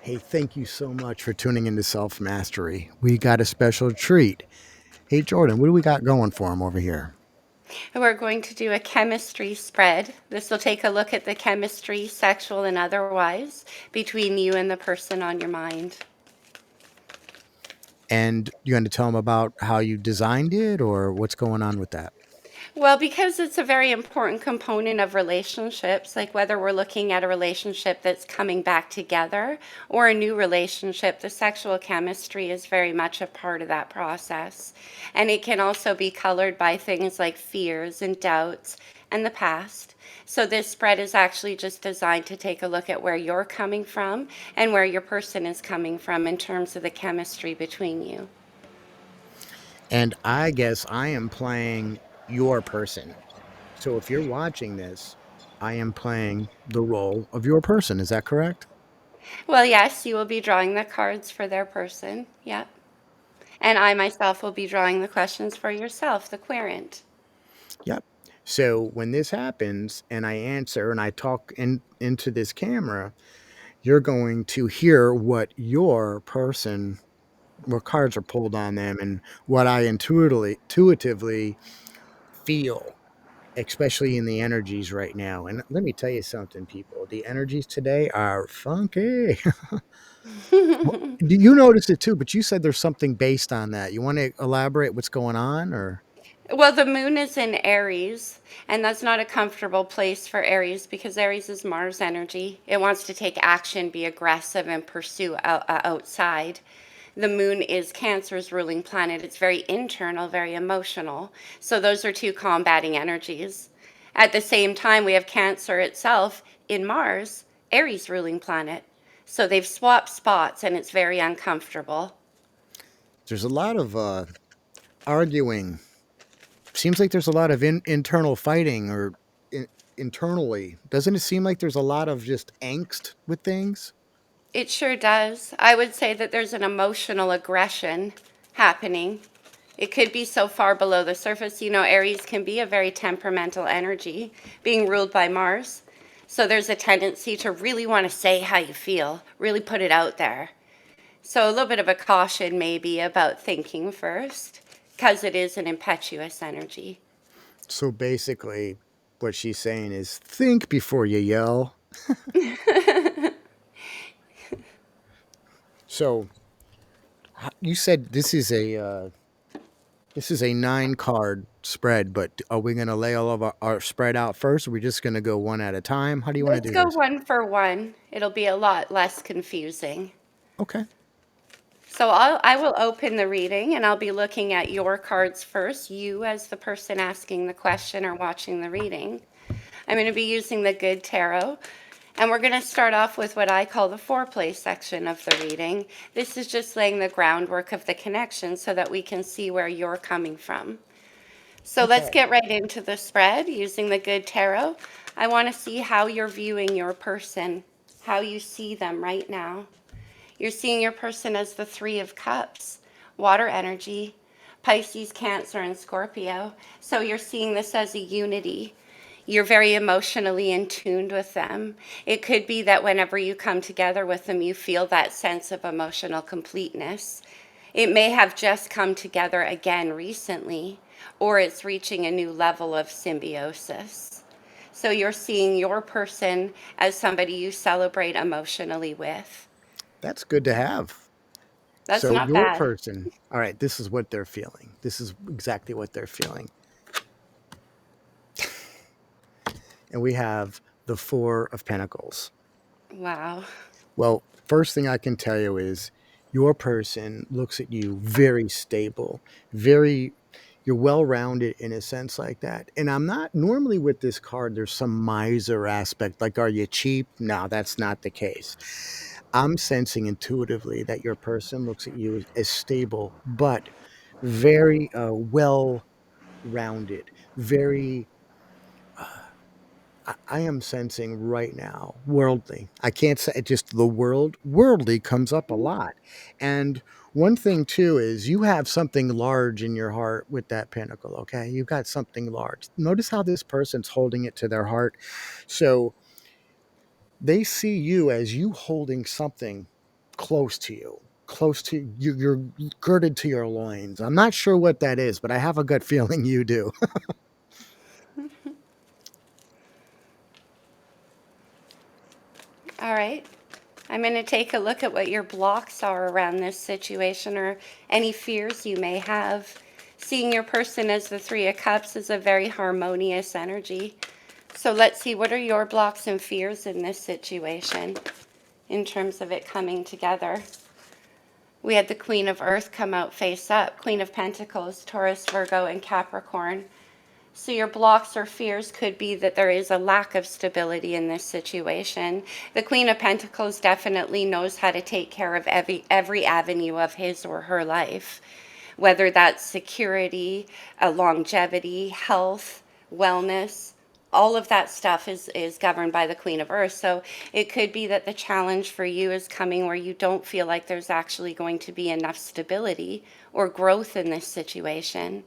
Hey, thank you so much for tuning into Self Mastery. We got a special treat. Hey, Jordan, what do we got going for him over here? We're going to do a chemistry spread. This will take a look at the chemistry, sexual and otherwise, between you and the person on your mind. And you going to tell him about how you designed it or what's going on with that? Well, because it's a very important component of relationships, like whether we're looking at a relationship that's coming back together or a new relationship, the sexual chemistry is very much a part of that process. And it can also be colored by things like fears and doubts and the past. So, this spread is actually just designed to take a look at where you're coming from and where your person is coming from in terms of the chemistry between you. And I guess I am playing your person. So if you're watching this, I am playing the role of your person. Is that correct? Well, yes, you will be drawing the cards for their person. Yep. And I myself will be drawing the questions for yourself, the querent. Yep. So when this happens and I answer and I talk into this camera, you're going to hear what your person, what cards are pulled on them, and what I intuitively feel, especially in the energies right now. And let me tell you something, people. The energies today are funky. Do you notice it too? But you said there's something based on that. You want to elaborate what's going on, or Well, the moon is in Aries, and that's not a comfortable place for Aries because Aries is Mars energy. It wants to take action, be aggressive, and pursue outside. The moon is Cancer's ruling planet. It's very internal, very emotional. So, those are two combating energies. At the same time, we have Cancer itself in Mars, Aries ruling planet. So, they've swapped spots, and it's very uncomfortable. there's a lot of arguing. Seems like there's a lot of internal fighting or internally. Doesn't it seem like there's a lot of just angst with things? It sure does. I would say that there's an emotional aggression happening. It could be so far below the surface. You know, Aries can be a very temperamental energy, being ruled by Mars. So there's a tendency to really want to say how you feel, really put it out there. So a little bit of a caution maybe about thinking first, because it is an impetuous energy. So basically, what she's saying is think before you yell. So you said this is a 9 card spread, but are we going to lay all of our spread out first? Or are we just going to go one at a time? How do you want to Let's do go this? one for one. It'll be a lot less confusing. Okay. So I will open the reading and I'll be looking at your cards first, you as the person asking the question or watching the reading. I'm going to be using the Good Tarot. And we're going to start off with what I call the foreplay section of the reading. This is just laying the groundwork of the connection so that we can see where you're coming from. So let's Okay. get right into the spread using the Good Tarot. I want to see how you're viewing your person, how you see them right now. You're seeing your person as the Three of Cups, water energy, Pisces, Cancer, and Scorpio. So you're seeing this as a unity. You're very emotionally in tune with them. It could be that whenever you come together with them, you feel that sense of emotional completeness. It may have just come together again recently, or it's reaching a new level of symbiosis. So you're seeing your person as somebody you celebrate emotionally with. That's good to have. That's So not your bad. person, all right, this is what they're feeling. This is exactly what they're feeling. And we have the 4 of Pentacles. Wow. Well, first thing I can tell you is your person looks at you very stable, very, you're well rounded in a sense like that. And I'm not normally with this card, there's some miser aspect, like, are you cheap? No, that's not the case. I'm sensing intuitively that your person looks at you as stable, but very well rounded, very I am sensing right now worldly. I can't say it, just the worldly comes up a lot. And one thing too is you have something large in your heart with that pentacle, okay? You've got something large. Notice how this person's holding it to their heart. So they see you as you holding something. close to you, close to you. You're girded to your loins. I'm not sure what that is, but I have a gut feeling you do. All right. I'm going to take a look at what your blocks are around this situation or any fears you may have. Seeing your person as the Three of Cups is a very harmonious energy. So let's see, what are your blocks and fears in this situation in terms of it coming together? We had the Queen of Earth come out face up, Queen of Pentacles, Taurus, Virgo, and Capricorn. So your blocks or fears could be that there is a lack of stability in this situation. The Queen of Pentacles definitely knows how to take care of every avenue of his or her life, whether that's security, longevity, health, wellness. All of that stuff is governed by the Queen of Earth. So it could be that the challenge for you is coming where you don't feel like there's actually going to be enough stability or growth in this situation.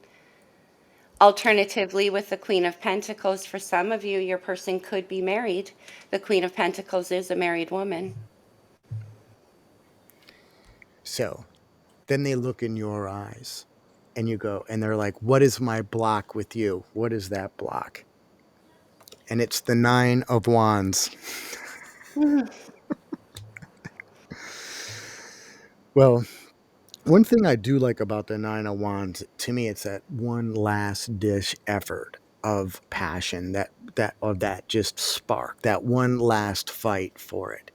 Alternatively, with the Queen of Pentacles, for some of you, your person could be married. The Queen of Pentacles is a married woman. So then they look in your eyes and you go, and they're like, "What is my block with you? What is that block?" And it's the Nine of Wands. Well, one thing I do like about the Nine of Wands, to me, it's that one last dish effort of passion, that just spark, that one last fight for it.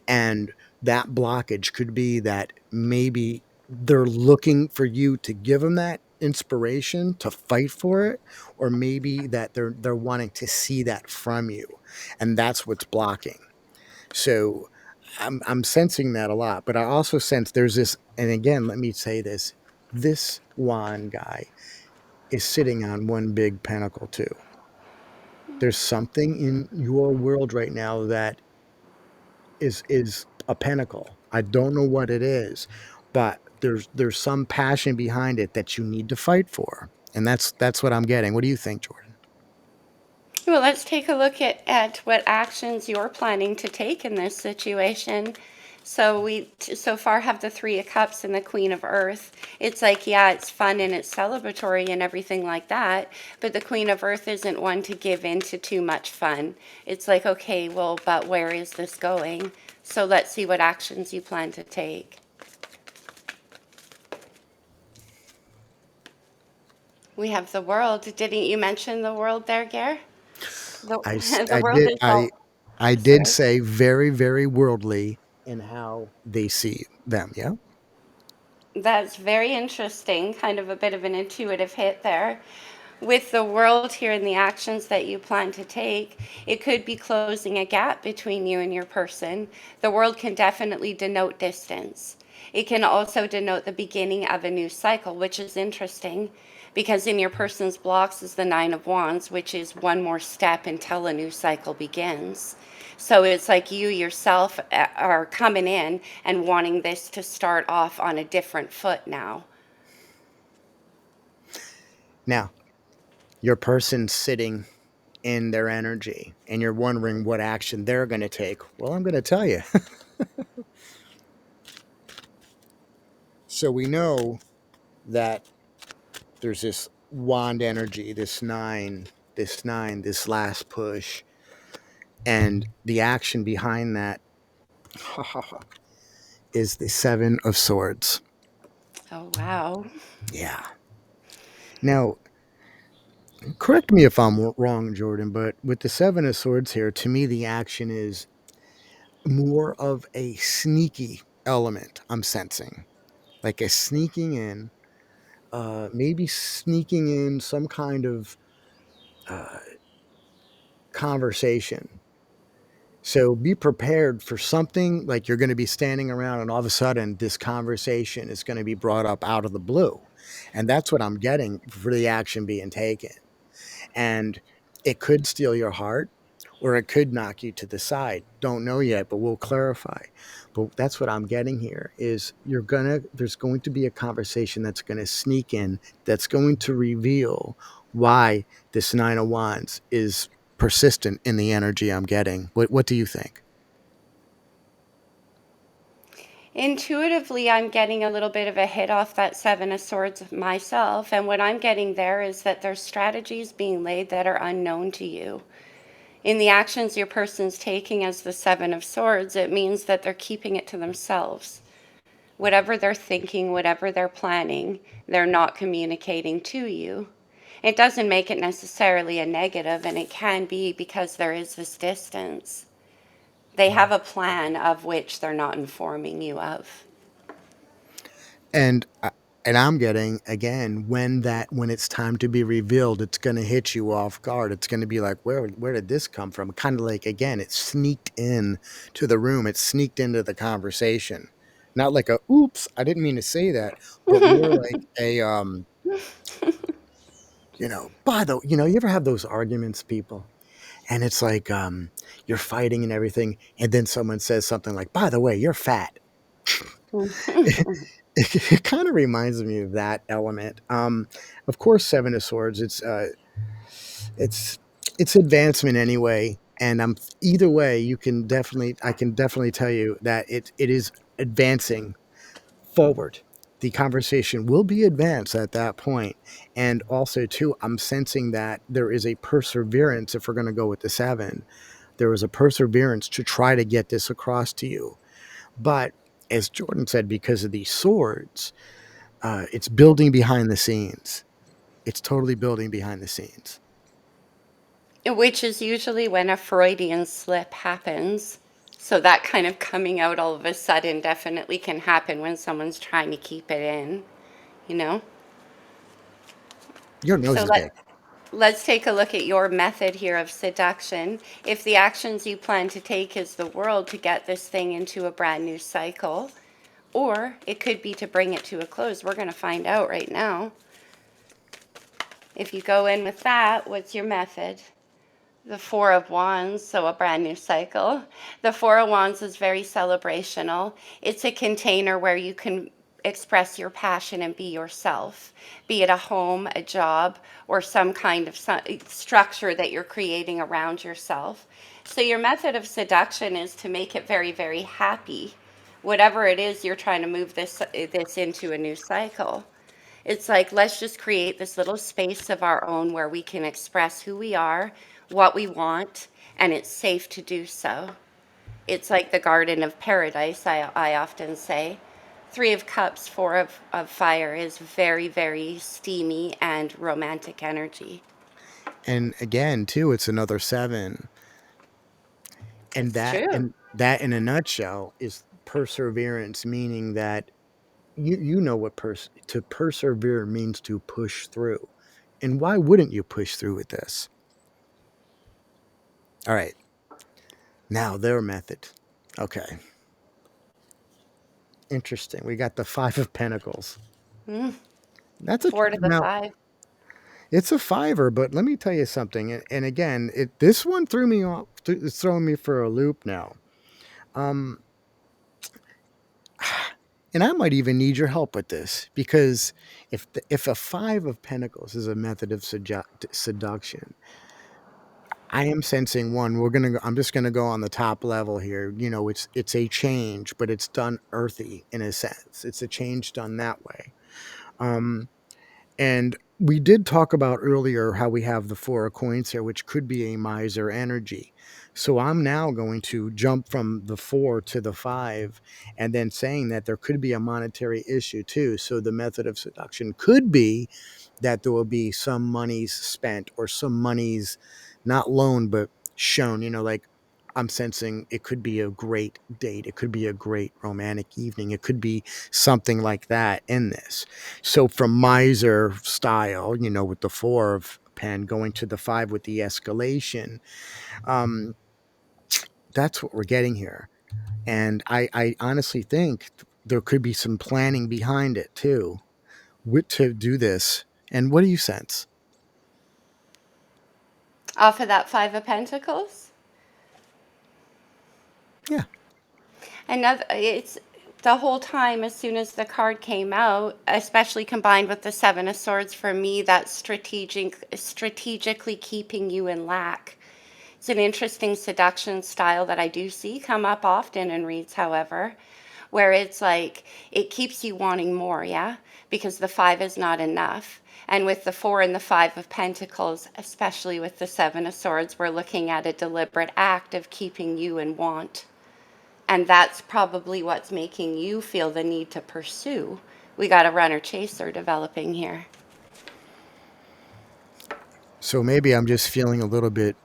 And that blockage could be that maybe they're looking for you to give them that inspiration to fight for it, or maybe that they're wanting to see that from you, and that's what's blocking. So I'm sensing that a lot, but I also sense there's this, and again, let me say this: this wand guy is sitting on one big pentacle too. There's something in your world right now that is a pentacle. I don't know what it is, but there's some passion behind it that you need to fight for, and that's what I'm getting. What do you think, Jordan? Well, let's take a look at what actions you're planning to take in this situation. So we so far have the Three of Cups and the Queen of Earth. It's like, yeah, it's fun and it's celebratory and everything like that, but the Queen of Earth isn't one to give in to too much fun. It's like, okay, well, but where is this going? So let's see what actions you plan to take. We have the World. Didn't you mention the World there, Gare? The, the I World did is all, I did sorry. say very very worldly in how they see them. Yeah. That's very interesting, kind of a bit of an intuitive hit there. With the World here and the actions that you plan to take, it could be closing a gap between you and your person. The World can definitely denote distance. It can also denote the beginning of a new cycle, which is interesting because in your person's blocks is the Nine of Wands, which is one more step until a new cycle begins. So it's like you yourself are coming in and wanting this to start off on a different foot now. Now, your person's sitting in their energy and you're wondering what action they're going to take. Well, I'm going to tell you. So we know that there's this wand energy, this last push, and the action behind that is the Seven of Swords. Oh, wow. Yeah. Now, correct me if I'm wrong, Jordan, but with the Seven of Swords here, to me, the action is more of a sneaky element I'm sensing. Like a sneaking in, maybe sneaking in some kind of uh, conversation. So be prepared for something like you're going to be standing around and all of a sudden this conversation is going to be brought up out of the blue. And that's what I'm getting for the action being taken. And it could steal your heart or it could knock you to the side. Don't know yet, but we'll clarify. But that's what I'm getting here is there's going to be a conversation that's going to sneak in that's going to reveal why this 9 of wands is persistent in the energy I'm getting. What do you think? Intuitively, I'm getting a little bit of a hit off that Seven of Swords myself. And what I'm getting there is that there's strategies being laid that are unknown to you. In the actions your person's taking as the Seven of Swords, it means that they're keeping it to themselves. Whatever they're thinking, whatever they're planning, they're not communicating to you. It doesn't make it necessarily a negative, and it can be because there is this distance. They have a plan of which they're not informing you of. And I'm getting again when it's time to be revealed, it's going to hit you off guard. It's going to be like, where did this come from? Kind of like again, it sneaked in to the room. It sneaked into the conversation. Not like a oops, I didn't mean to say that, but more like a by the you ever have those arguments, people, and it's like you're fighting and everything, and then someone says something like, by the way, you're fat. It kind of reminds me of that element. Of course, Seven of Swords. It's it's advancement anyway, and either way. I can definitely tell you that it is advancing forward. The conversation will be advanced at that point, and also too, I'm sensing that there is a perseverance. If we're going to go with the seven, there is a perseverance to try to get this across to you. But as Jordan said, because of these swords, it's building behind the scenes. It's totally building behind the scenes. Which is usually when a Freudian slip happens. So that kind of coming out all of a sudden definitely can happen when someone's trying to keep it in, you know? Your nose So is big. let's take a look at your method here of seduction. If the actions you plan to take is the world to get this thing into a brand new cycle, or it could be to bring it to a close. We're going to find out right now. If you go in with that, what's your method? The Four of Wands, so a brand new cycle. The Four of Wands is very celebrational. It's a container where you can express your passion and be yourself, be it a home, a job, or some kind of structure that you're creating around yourself. So, your method of seduction is to make it very, very happy. Whatever it is you're trying to move this into a new cycle. It's like, let's just create this little space of our own where we can express who we are, what we want, and it's safe to do so. It's like the Garden of Paradise, I often say. Three of Cups, of Fire is very, very steamy and romantic energy. And again, too, it's another seven. And It's that true. and that in a nutshell is perseverance, meaning that you know what to persevere means to push through. And why wouldn't you push through with this? All right. Now their method. Okay. Interesting. We got the Five of Pentacles. Mm, That's a four to the now five. it's a fiver, but let me tell you something. And again, this one threw me off. It's throwing me for a loop now. Um, and I might even need your help with this because if a Five of Pentacles is a method of seduction, I am sensing one. I'm just gonna go on the top level here. It's a change, but it's done earthy in a sense. It's a change done that way. Um, And we did talk about earlier how we have the Four of Coins here, which could be a miser energy. So I'm now going to jump from the four to the five and then saying that there could be a monetary issue too. So the method of seduction could be that there will be some monies spent or some monies not loaned, but shown, like I'm sensing it could be a great date. It could be a great romantic evening. It could be something like that in this. So from miser style, with the four of pen going to the five with the escalation, um, that's what we're getting here. And I honestly think there could be some planning behind it too, to do this. And what do you sense? Off of that Five of Pentacles. Yeah. Another, it's the whole time as soon as the card came out, especially combined with the Seven of Swords, for me, that's strategically keeping you in lack. It's an interesting seduction style that I do see come up often in reads, however. where it's like it keeps you wanting more, yeah? Because the five is not enough. And with the four and the five of pentacles, especially with the seven of swords, we're looking at a deliberate act of keeping you in want. And that's probably what's making you feel the need to pursue. We got a runner chaser developing here. So maybe I'm just feeling a little bit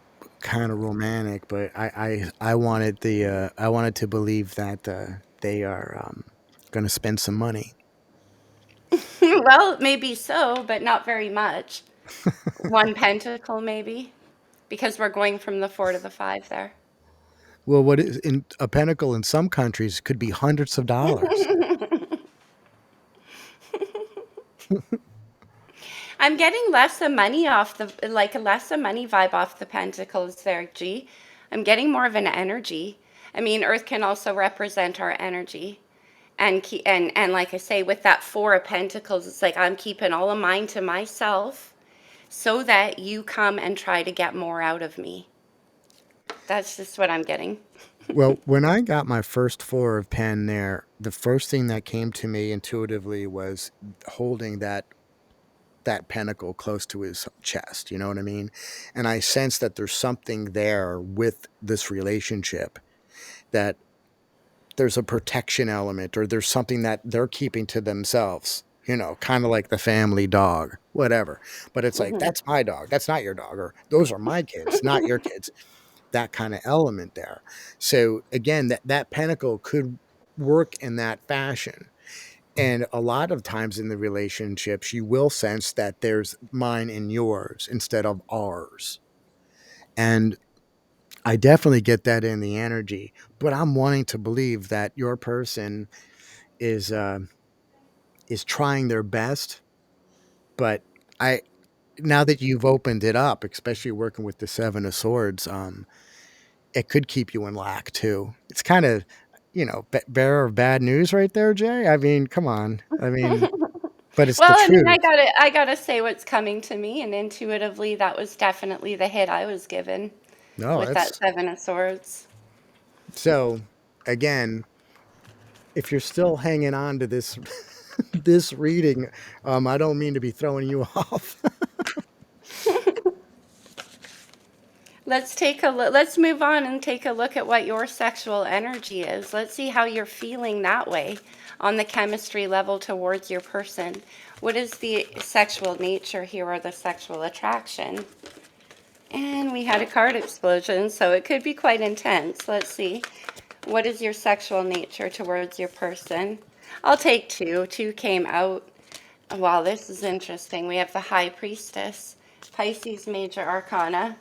kind of romantic, but I wanted I wanted to believe that they are going to spend some money. Well, maybe so, but not very much. One pentacle, maybe, because we're going from the four to the five there. Well, what is in a pentacle in some countries could be hundreds of dollars. I'm getting less of money off the like less of money vibe off the pentacles there, G. I'm getting more of an energy. I mean, Earth can also represent our energy. And like I say, with that four of pentacles, it's like I'm keeping all of mine to myself so that you come and try to get more out of me. That's just what I'm getting. Well, when I got my first four of pen there, the first thing that came to me intuitively was holding that pentacle close to his chest, you know what I mean? And I sense that there's something there with this relationship, that there's a protection element, or there's something that they're keeping to themselves, you know, kind of like the family dog, whatever. But it's like, Hmm. that's my dog, that's not your dog, or those are my kids, not your kids, that kind of element there. So again, that pentacle could work in that fashion. And a lot of times in the relationships, you will sense that there's mine and yours instead of ours. And I definitely get that in the energy, but I'm wanting to believe that your person is uh, is trying their best. But I now that you've opened it up, especially working with the seven of swords, it could keep you in lack too. It's kind of, you know, bearer of bad news right there, Jay. I mean, come on. I mean, but it's the Well, I mean, truth. I gotta say what's coming to me, and intuitively, that was definitely the hit I was given No, with that that's seven of swords. so. Again, if you're still hanging on to this this reading, I don't mean to be throwing you off. Let's take a look. Let's move on and take a look at what your sexual energy is. Let's see how you're feeling that way on the chemistry level towards your person. What is the sexual nature here or the sexual attraction? And we had a card explosion, so it could be quite intense. Let's see. What is your sexual nature towards your person? I'll take two. Two came out. Wow, this is interesting. We have the High Priestess, Pisces Major Arcana,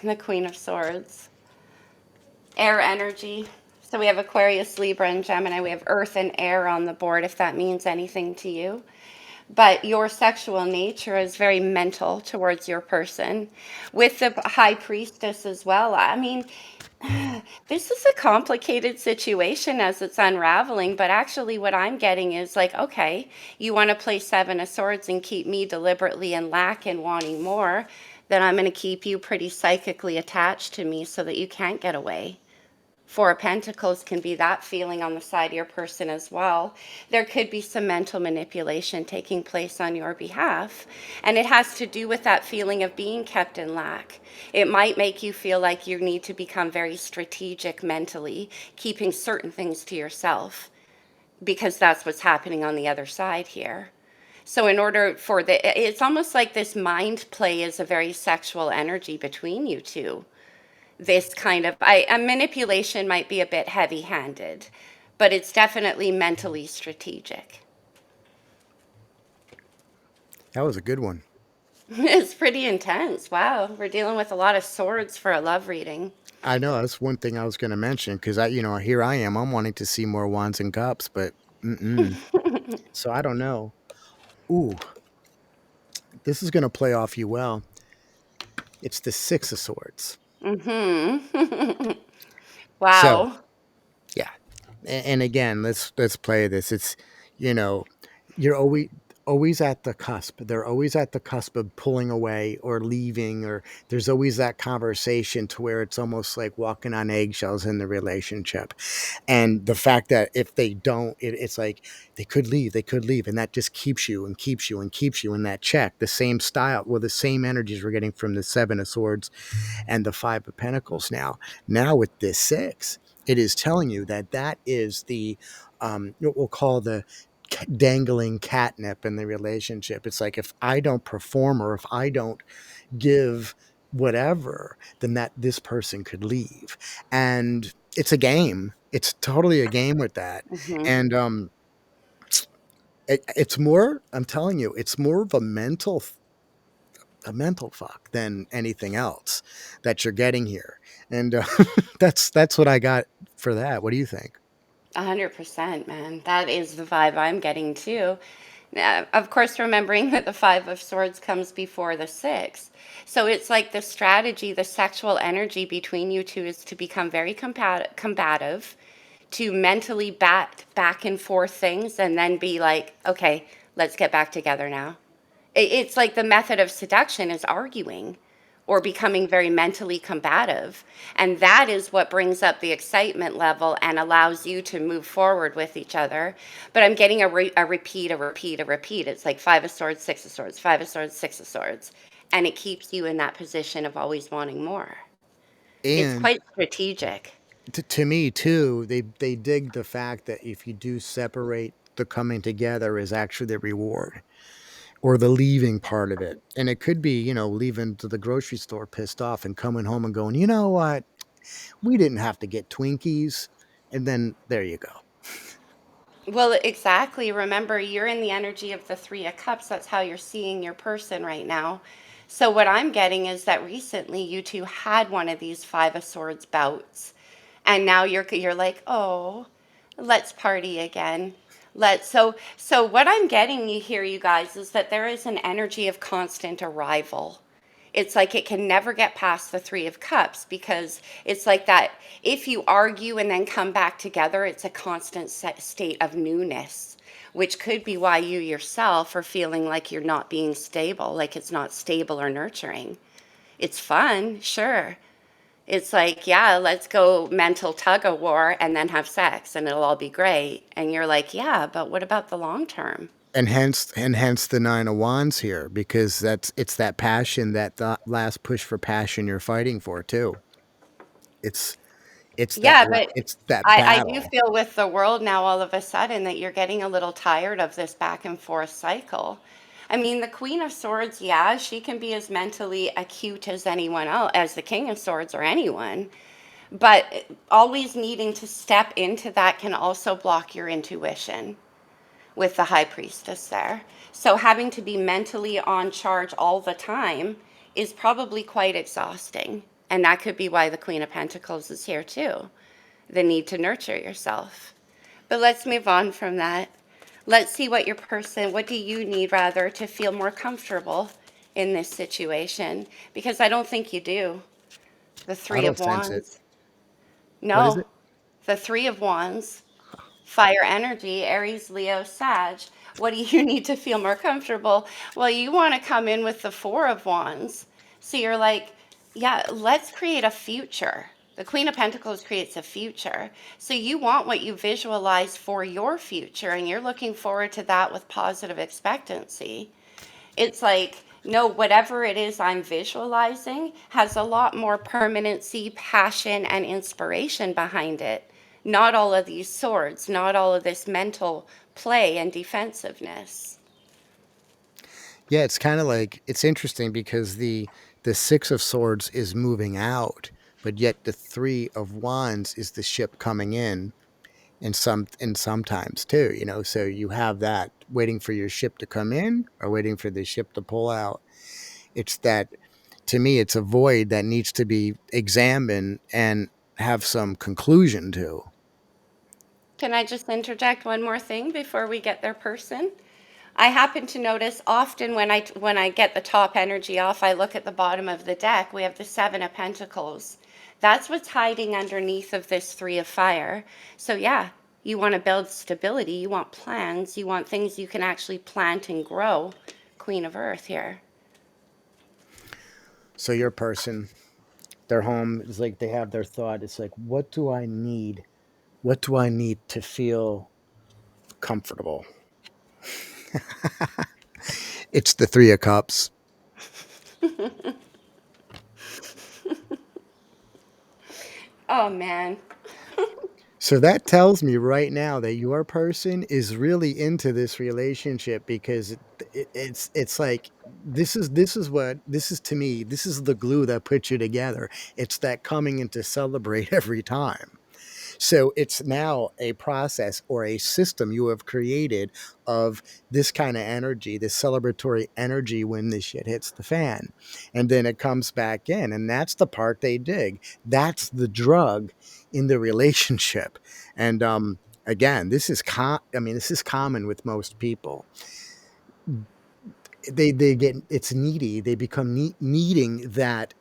and the Queen of Swords. Air energy. So we have Aquarius, Libra, and Gemini. We have Earth and air on the board, if that means anything to you. But your sexual nature is very mental towards your person. With the High Priestess as well. I mean, this is a complicated situation as it's unraveling, but actually, what I'm getting is like, okay, you want to play Seven of Swords and keep me deliberately in lack and wanting more, then I'm going to keep you pretty psychically attached to me so that you can't get away. Four of Pentacles can be that feeling on the side of your person as well. There could be some mental manipulation taking place on your behalf. And it has to do with that feeling of being kept in lack. It might make you feel like you need to become very strategic mentally, keeping certain things to yourself, because that's what's happening on the other side here. So, in order for it's almost like this mind play is a very sexual energy between you two. This kind of a manipulation might be a bit heavy-handed, but it's definitely mentally strategic. That was a good one. It's pretty intense. Wow, we're dealing with a lot of swords for a love reading. I know that's one thing I was going to mention because you know, here I am. I'm wanting to see more wands and cups, but mm-mm. So I don't know. Ooh, this is going to play off you well. It's the six of swords. Mhm. So Wow. yeah, and again, let's play this. It's, you know, you're always. always at the cusp. They're always at the cusp of pulling away or leaving, or there's always that conversation to where it's almost like walking on eggshells in the relationship. And the fact that if they don't, it's like they could leave, and that just keeps you and keeps you and keeps you in that check. The same style, well, the same energies we're getting from the Seven of Swords and the Five of Pentacles now with this six, it is telling you that that is the what we'll call the dangling catnip in the relationship. It's like if I don't perform or if I don't give whatever, then that this person could leave. And it's a game. It's totally a game with that. Hmm. And it's more, I'm telling you, it's more of a mental fuck than anything else that you're getting here. And that's what I got for that. What do you think? 100%, man. That is the vibe I'm getting too. Of course, remembering that the Five of Swords comes before the Six. So it's like the strategy, the sexual energy between you two is to become very combative, to mentally bat back and forth things, and then be like, okay, let's get back together now. It's like the method of seduction is arguing or becoming very mentally combative. And that is what brings up the excitement level and allows you to move forward with each other. But I'm getting a repeat, a repeat, a repeat. It's like Five of Swords, Six of Swords, Five of Swords, Six of Swords. And it keeps you in that position of always wanting more. It's And quite strategic. to me too, they dig the fact that if you do separate, the coming together is actually the reward or the leaving part of it. And it could be, leaving to the grocery store pissed off and coming home and going, you know what? We didn't have to get Twinkies. And then there you go. Well, exactly. Remember, you're in the energy of the Three of Cups. That's how you're seeing your person right now. So, what I'm getting is that recently you two had one of these Five of Swords bouts, and now you're like, oh, let's party again. So what I'm getting you here, you guys, is that there is an energy of constant arrival. It's like it can never get past the Three of Cups because it's like that. If you argue and then come back together, it's a constant state of newness, which could be why you yourself are feeling like you're not being stable, like it's not stable or nurturing. It's fun, sure. It's like, yeah, let's go mental tug of war and then have sex and it'll all be great. And you're like, yeah, but what about the long term? And hence the Nine of Wands here, because it's that passion, that last push for passion you're fighting for too. It's Yeah, but it's that I do battle. feel with the world now all of a sudden that you're getting a little tired of this back and forth cycle. I mean, the Queen of Swords, yeah, she can be as mentally acute as anyone else, as the King of Swords or anyone, but always needing to step into that can also block your intuition with the High Priestess there. So having to be mentally on charge all the time is probably quite exhausting. And that could be why the Queen of Pentacles is here too, the need to nurture yourself. But let's move on from that. Let's see what your person, what do you need rather to feel more comfortable in this situation? Because I don't think you do. The I Three don't of sense it. Wands. What is No, it? the Three of Wands, fire energy, Aries, Leo, Sag. What do you need to feel more comfortable? Well, you want to come in with the Four of Wands. So you're like, yeah, let's create a future. The Queen of Pentacles creates a future. So you want what you visualize for your future, and you're looking forward to that with positive expectancy. It's like, no, whatever it is I'm visualizing has a lot more permanency, passion, and inspiration behind it. Not all of these swords, not all of this mental play and defensiveness. Yeah, it's kind of like it's interesting because the Six of Swords is moving out, but yet the Three of Wands is the ship coming in, and sometimes too, so you have that waiting for your ship to come in or waiting for the ship to pull out. It's that, to me, it's a void that needs to be examined and have some conclusion to. Can I just interject one more thing before we get their person? I happen to notice often when I get the top energy off, I look at the bottom of the deck. We have the Seven of Pentacles. That's what's hiding underneath of this Three of Fire. So yeah, You want to build stability. You want plans. You want things you can actually plant and grow. Queen of Earth here. So your person, their home is like they have their thought. It's like, what do I need? What do I need to feel comfortable? It's the Three of Cups. Oh, man. So that tells me right now that your person is really into this relationship because it's like this is to me, this is the glue that puts you together. It's that coming in to celebrate every time. So it's now a process or a system you have created of this kind of energy, this celebratory energy when this shit hits the fan. And then it comes back in. And that's the part they dig. That's the drug in the relationship. And again, this is common with most people. They get it's needy. They become needing that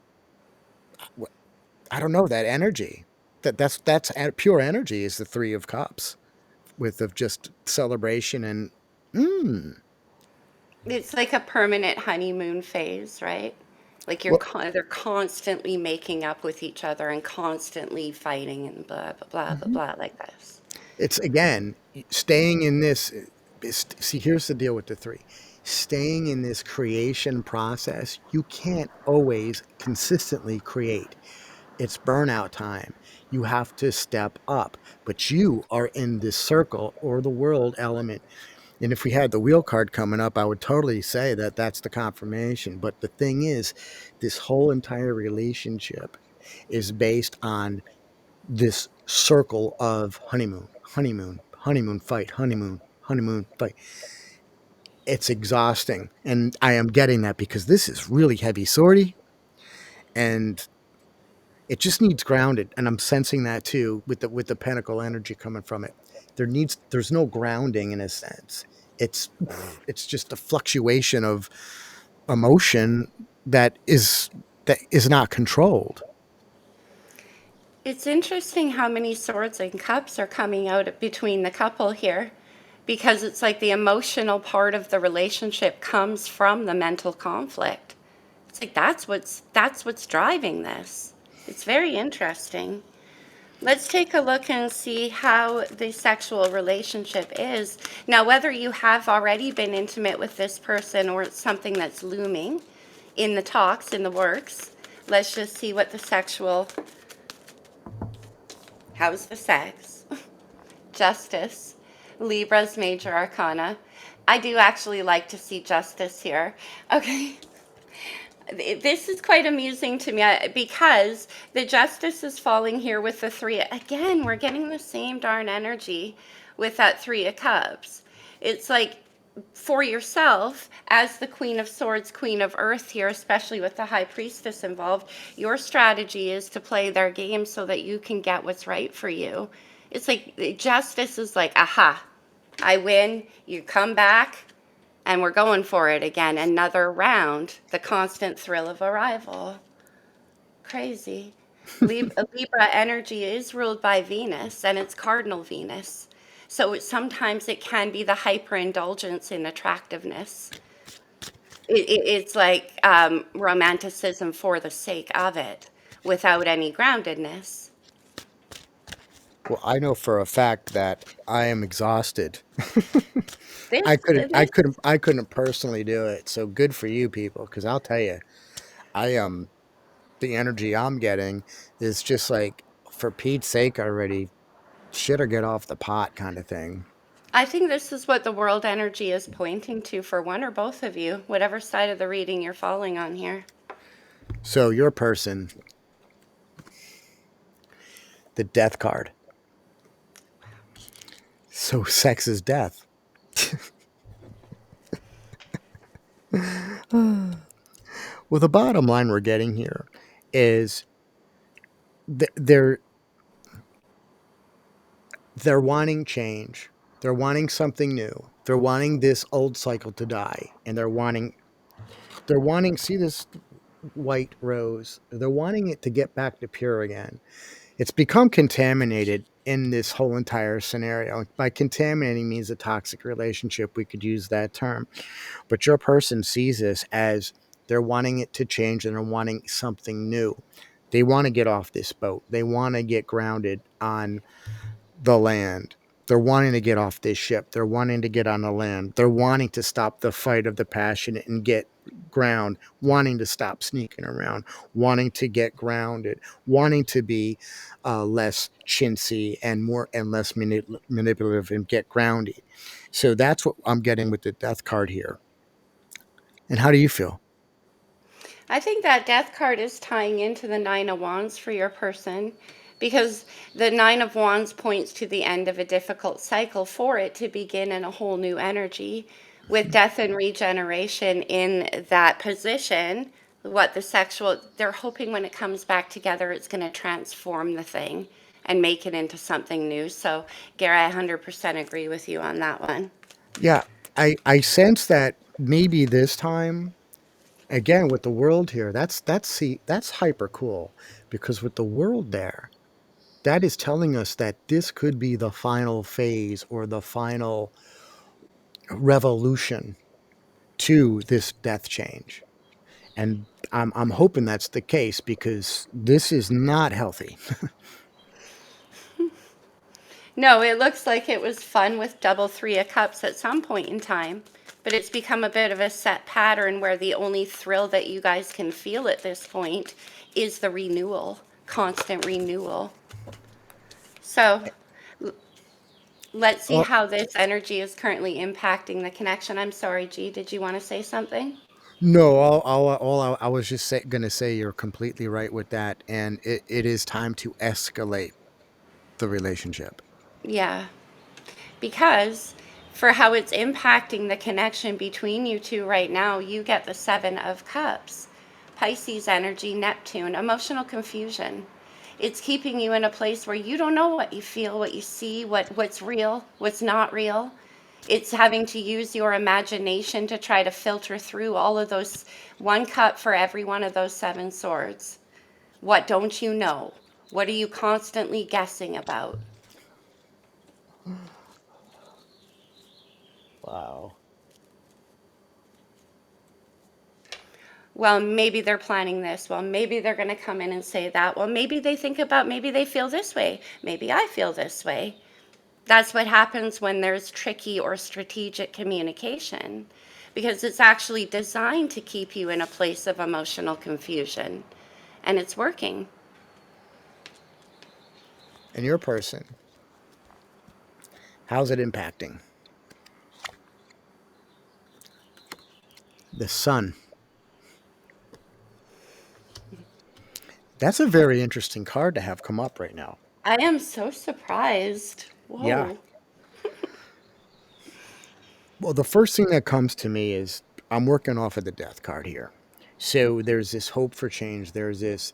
I don't know, that energy. Pure energy is the Three of Cups with of just celebration and mm, It's like a permanent honeymoon phase, right? Like well, they're constantly making up with each other and constantly fighting and blah blah blah blah mhm. blah like this. It's again staying in this. See, here's the deal with the three. Staying in this creation process, you can't always consistently create. It's burnout time. You have to step up, but you are in this circle or the world element. And if we had the wheel card coming up, I would totally say that that's the confirmation. But the thing is, this whole entire relationship is based on this circle of honeymoon, honeymoon, honeymoon fight, honeymoon, honeymoon fight. It's exhausting. And I am getting that because this is really heavy swordy and it just needs grounded. And I'm sensing that too with the pentacle energy coming from it. There's no grounding in a sense. It's it's just a fluctuation of emotion that is that is not controlled. It's interesting how many swords and cups are coming out between the couple here because it's like the emotional part of the relationship comes from the mental conflict. It's like that's what's driving this. It's very interesting. Let's take a look and see how the sexual relationship is. Now, whether you have already been intimate with this person or it's something that's looming in the talks, in the works, let's just see what the sexual, how's the sex? Justice, Libra's major arcana. I do actually like to see justice here. Okay. This is quite amusing to me because the justice is falling here with the three. Again, we're getting the same darn energy with that Three of Cups. It's like for yourself, as the Queen of Swords, Queen of Earth here, especially with the High Priestess involved, your strategy is to play their game so that you can get what's right for you. It's like justice is like, aha, I win, you come back, and we're going for it again. Another round. The constant thrill of arrival. Crazy. Libra energy is ruled by Venus, and it's cardinal Venus. So sometimes it can be the hyperindulgence in attractiveness. It's like romanticism for the sake of it without any groundedness. Well, I know for a fact that I am exhausted. This, this I couldn't personally do it. So good for you people cuz I'll tell you, I the energy I'm getting is just like for Pete's sake already shit or get off the pot kind of thing. I think this is what the world energy is pointing to for one or both of you, whatever side of the reading you're falling on here. So your person, the death card. So sex is death. Well, the bottom line we're getting here is they're they're wanting change. They're wanting something new. They're wanting this old cycle to die, and they're wanting see this white rose. They're wanting it to get back to pure again. It's become contaminated in this whole entire scenario. By contaminating means a toxic relationship, we could use that term. But your person sees this as they're wanting it to change and they're wanting something new. They want to get off this boat. They want to get grounded on the land. They're wanting to get off this ship. They're wanting to get on the land. They're wanting to stop the fight of the passion and get ground, wanting to stop sneaking around, wanting to get grounded, wanting to be less chintzy and more and less manipulative and get grounded. So that's what I'm getting with the death card here. And how do you feel? I think that death card is tying into the Nine of Wands for your person because the Nine of Wands points to the end of a difficult cycle for it to begin in a whole new energy. With death and regeneration in that position, what the sexual, they're hoping when it comes back together, it's going to transform the thing and make it into something new. So, Gary, I 100% agree with you on that one. Yeah, I sense that maybe this time again with the world here, that's hyper cool because with the world there, that is telling us that this could be the final phase or the final revolution to this death change. And I'm hoping that's the case because this is not healthy. No, it looks like it was fun with double three of cups at some point in time, but it's become a bit of a set pattern where the only thrill that you guys can feel at this point is the renewal, constant renewal. So let's see Well, how this energy is currently impacting the connection. I'm sorry, G, did you want to say something? no, I was just going to say you're completely right with that. And it is time to escalate the relationship. Yeah, because for how it's impacting the connection between you two right now, you get the Seven of Cups, Pisces energy, Neptune, emotional confusion. It's keeping you in a place where you don't know what you feel, what you see, what's real, what's not real. It's having to use your imagination to try to filter through all of those, one cup for every one of those seven swords. What don't you know? What are you constantly guessing about? Wow. Well, maybe they're planning this. Well, maybe they're going to come in and say that. Well, maybe they think about, maybe they feel this way. Maybe I feel this way. That's what happens when there's tricky or strategic communication because it's actually designed to keep you in a place of emotional confusion and it's working. And your person, how's it impacting? The sun. That's a very interesting card to have come up right now. I am so surprised. Yeah. Whoa. Well, the first thing that comes to me is I'm working off of the death card here. So there's this hope for change. There's this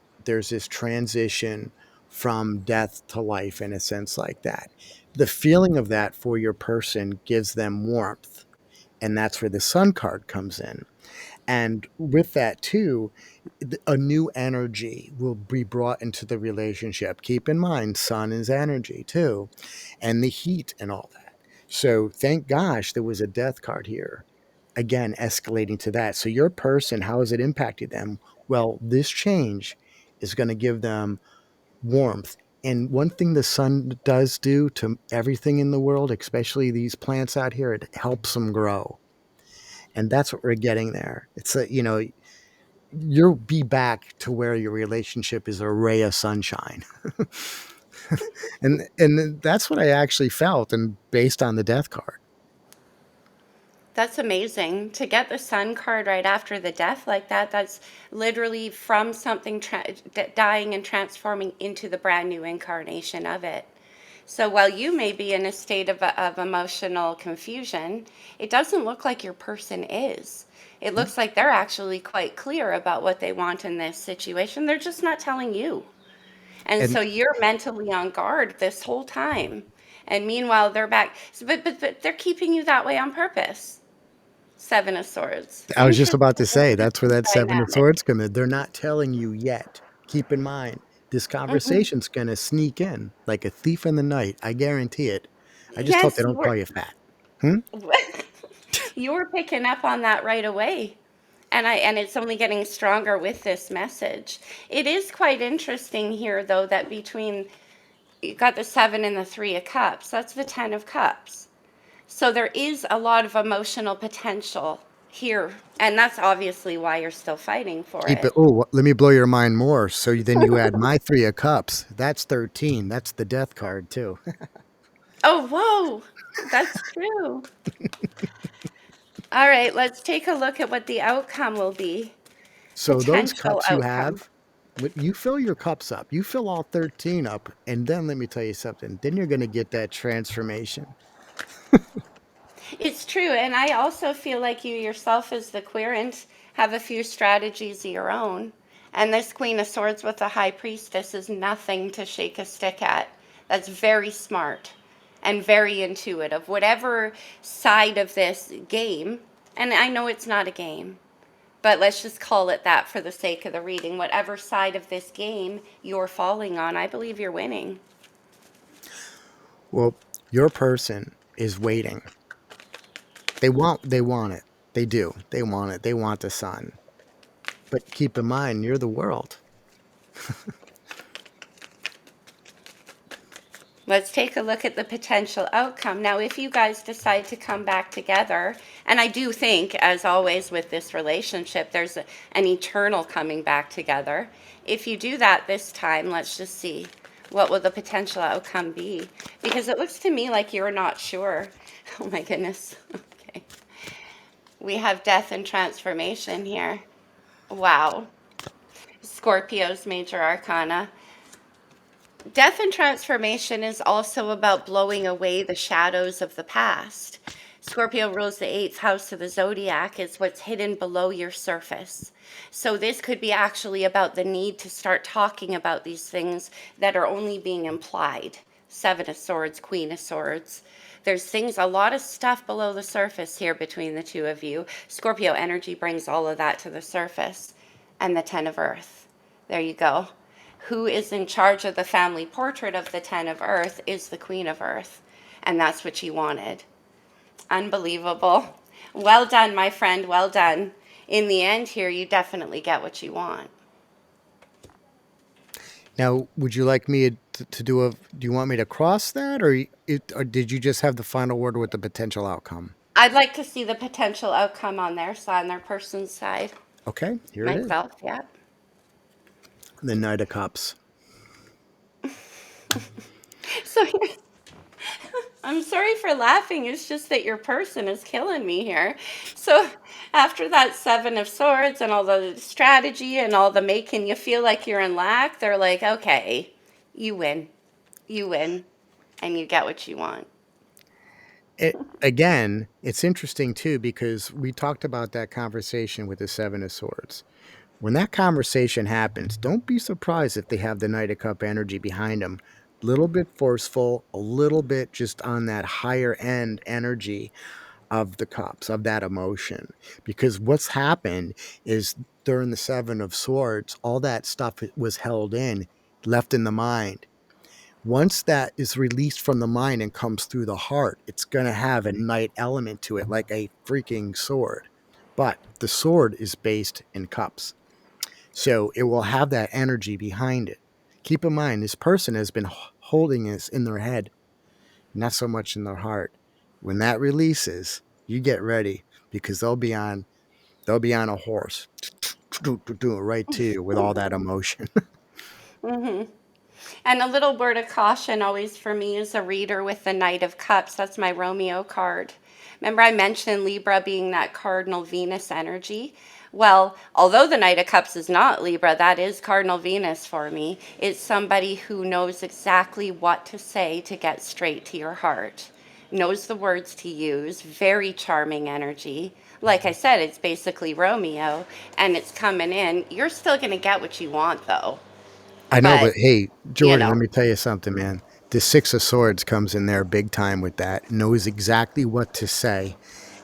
transition from death to life in a sense like that. The feeling of that for your person gives them warmth, and that's where the sun card comes in. And with that too, a new energy will be brought into the relationship. Keep in mind, sun is energy too, and the heat and all that. So thank gosh there was a death card here. Again, escalating to that. So your person, how has it impacted them? Well, this change is going to give them warmth. And one thing the sun does do to everything in the world, especially these plants out here, it helps them grow. And that's what we're getting there. It's you'll be back to where your relationship is a ray of sunshine. And that's what I actually felt and based on the death card. That's amazing. To get the sun card right after the death like that, that's literally from something dying and transforming into the brand new incarnation of it. So while you may be in a state of emotional confusion, it doesn't look like your person is. It looks like they're actually quite clear about what they want in this situation. They're just not telling you. And And so you're mentally on guard this whole time. And meanwhile, they're back. But they're keeping you that way on purpose. Seven of Swords. I was just Interesting, about to say that's where interesting that seven of dynamic. swords come in. They're not telling you yet. Keep in mind, This Mhm. conversation's gonna sneak in like a thief in the night. I guarantee it. I just hope they Yes, don't call you fat. Hmm? you were picking up on that right away. And it's only getting stronger with this message. It is quite interesting here though that between you got the 7 and the 3 of cups. That's the 10 of cups. So there is a lot of emotional potential here, and that's obviously why you're still fighting for Keep it. it. Oh, let me blow your mind more. So then you add my three of cups. That's 13. That's the death card too. Oh, whoa. That's true. All right, let's take a look at what the outcome will be. So those Potential cups you outcome. have, when you fill your cups up, you fill all 13 up, and then let me tell you something. Then you're gonna get that transformation. It's true. And I also feel like you yourself, as the querent, have a few strategies of your own. And this Queen of Swords with the High Priestess is nothing to shake a stick at. That's very smart and very intuitive. Whatever side of this game, and I know it's not a game, but let's just call it that for the sake of the reading. Whatever side of this game you're falling on, I believe you're winning. Well, your person is waiting. They want it. They do. They want it. They want the sun. But keep in mind, you're the world. Let's take a look at the potential outcome. Now, if you guys decide to come back together, and I do think, as always with this relationship, there's an eternal coming back together. If you do that this time, let's just see what will the potential outcome be? Because it looks to me like you're not sure. Oh my goodness. Okay. We have death and transformation here. Wow. Scorpio's major arcana. Death and transformation is also about blowing away the shadows of the past. Scorpio rules the eighth house of the zodiac. It's what's hidden below your surface. So, this could be actually about the need to start talking about these things that are only being implied. Seven of Swords, Queen of Swords. There's things, a lot of stuff below the surface here between the two of you. Scorpio energy brings all of that to the surface. And the Ten of Earth. There you go. Who is in charge of the family portrait of the Ten of Earth is the Queen of Earth. And that's what you wanted. Unbelievable. Well done, my friend. Well done. In the end, here, you definitely get what you want. Now, would you like me to do a? Do you want me to cross that, or did you just have the final word with the potential outcome? I'd like to see the potential outcome on their side, on their person's side. Okay, here it is. Myself, yeah. The Knight of Cups. So I'm sorry for laughing. It's just that your person is killing me here. So after that 7 of Swords and all the strategy and all the making you feel like you're in lack, they're like, okay, you win. You win. And you get what you want. Again, it's interesting too because we talked about that conversation with the Seven of Swords. When that conversation happens, don't be surprised if they have the Knight of Cup energy behind them. A little bit forceful, a little bit just on that higher end energy of the cups, of that emotion. Because what's happened is during the Seven of Swords, all that stuff was held in, left in the mind. Once that is released from the mind and comes through the heart, it's going to have a knight element to it, like a freaking sword. But the sword is based in cups. So it will have that energy behind it. Keep in mind, this person has been holding this in their head, not so much in their heart. When that releases, you get ready because they'll be on a horse right to you with all that emotion. Hmm. And a little word of caution always for me as a reader with the Knight of Cups. That's my Romeo card. Remember, I mentioned Libra being that cardinal Venus energy? Well, although the Knight of Cups is not Libra, that is cardinal Venus for me. It's somebody who knows exactly what to say to get straight to your heart, knows the words to use, very charming energy. Like I said, it's basically Romeo and it's coming in. You're still going to get what you want, though. I know, But, but hey, you Jordan, let know, me tell you something, man. The Six of Swords comes in there big time with that, knows exactly what to say.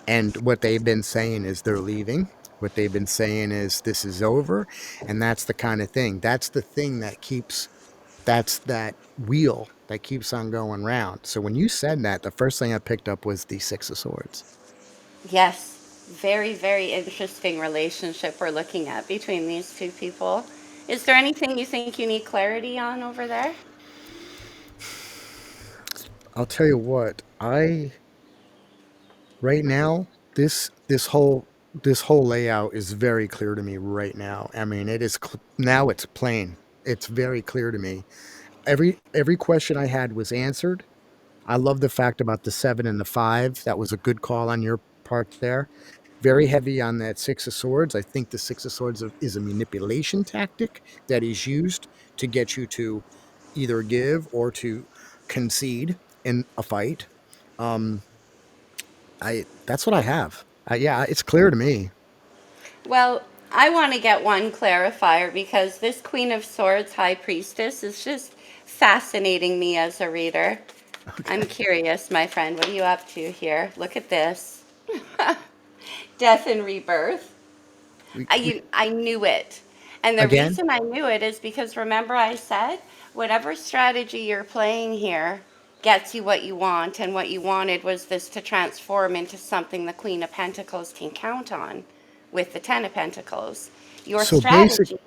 And what they've been saying is they're leaving. What they've been saying is this is over. And that's the kind of thing. That's the thing that keeps That's that wheel that keeps on going round. So when you said that, the first thing I picked up was the Six of Swords. Yes, very, very interesting relationship we're looking at between these two people. Is there anything you think you need clarity on over there? I'll tell you what, I right now this whole layout is very clear to me right now. I mean, it is now it's plain. It's very clear to me. Every question I had was answered. I love the fact about the 7 and the 5. That was a good call on your part there. Very heavy on that 6 of swords. I think the 6 of swords is a manipulation tactic that is used to get you to either give or to concede in a fight. Um, I that's what I have. Yeah, it's clear to me. Well, I want to get one clarifier because this Queen of Swords High Priestess is just fascinating me as a reader. I'm Okay. curious, my friend. What are you up to here? Look at this. Death and rebirth. We I knew it. And the again. reason I knew it is because remember I said whatever strategy you're playing here gets you what you want, and what you wanted was this to transform into something the Queen of Pentacles can count on with the Ten of Pentacles. Your So basic strategy is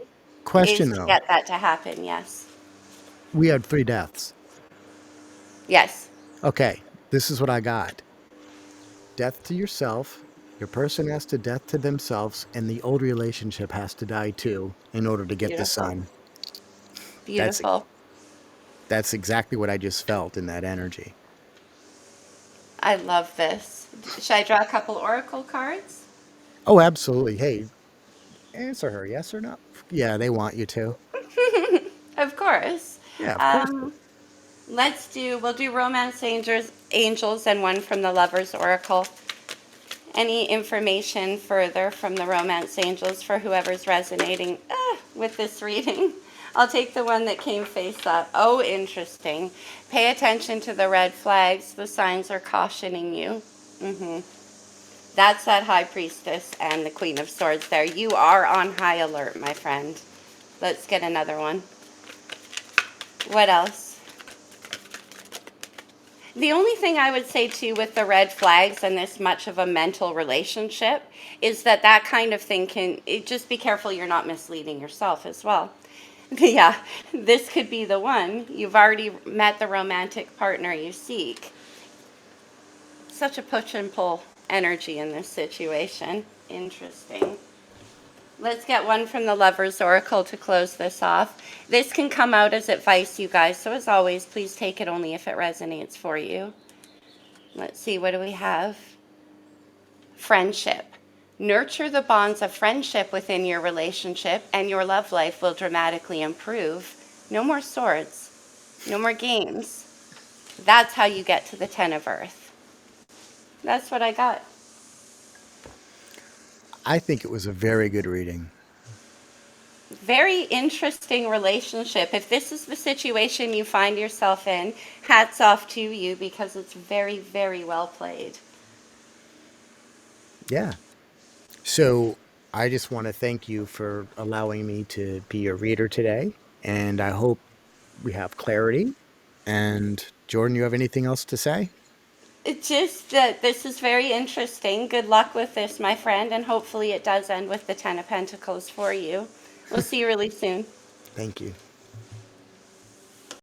question to though. get that to happen. Yes. We had 3 deaths. Yes. Okay, this is what I got. Death to yourself. Your person has to death to themselves, and the old relationship has to die too in order to get the Beautiful. sun. That's Beautiful. that's exactly what I just felt in that energy. I love this. Should I draw a couple oracle cards? Oh, absolutely. Hey, answer her, yes or no? Yeah, they want you to. Of course. Yeah, of course. Um, we'll do romance angels and one from the lovers oracle. Any information further from the romance angels for whoever's resonating with this reading? I'll take the one that came face up. Oh, interesting. Pay attention to the red flags. The signs are cautioning you. hmm That's that high priestess and the queen of swords there. You are on high alert, my friend. Let's get another one. What else? The only thing I would say too with the red flags and this much of a mental relationship is that that kind of thing just be careful you're not misleading yourself as well. Yeah, this could be the one. You've already met the romantic partner you seek. Such a push and pull energy in this situation. Interesting. Let's get one from the Lover's Oracle to close this off. This can come out as advice, you guys. So, as always, please take it only if it resonates for you. Let's see, what do we have? Friendship. Nurture the bonds of friendship within your relationship, and your love life will dramatically improve. No more swords, no more games. That's how you get to the Ten of Earth. That's what I got. I think it was a very good reading. Very interesting relationship. If this is the situation you find yourself in, hats off to you because it's very, very well played. Yeah. So I just want to thank you for allowing me to be your reader today, and I hope we have clarity. And Jordan, you have anything else to say? It's just that this is very interesting. Good luck with this, my friend, and hopefully it does end with the Ten of Pentacles for you. We'll see you really soon. Thank you.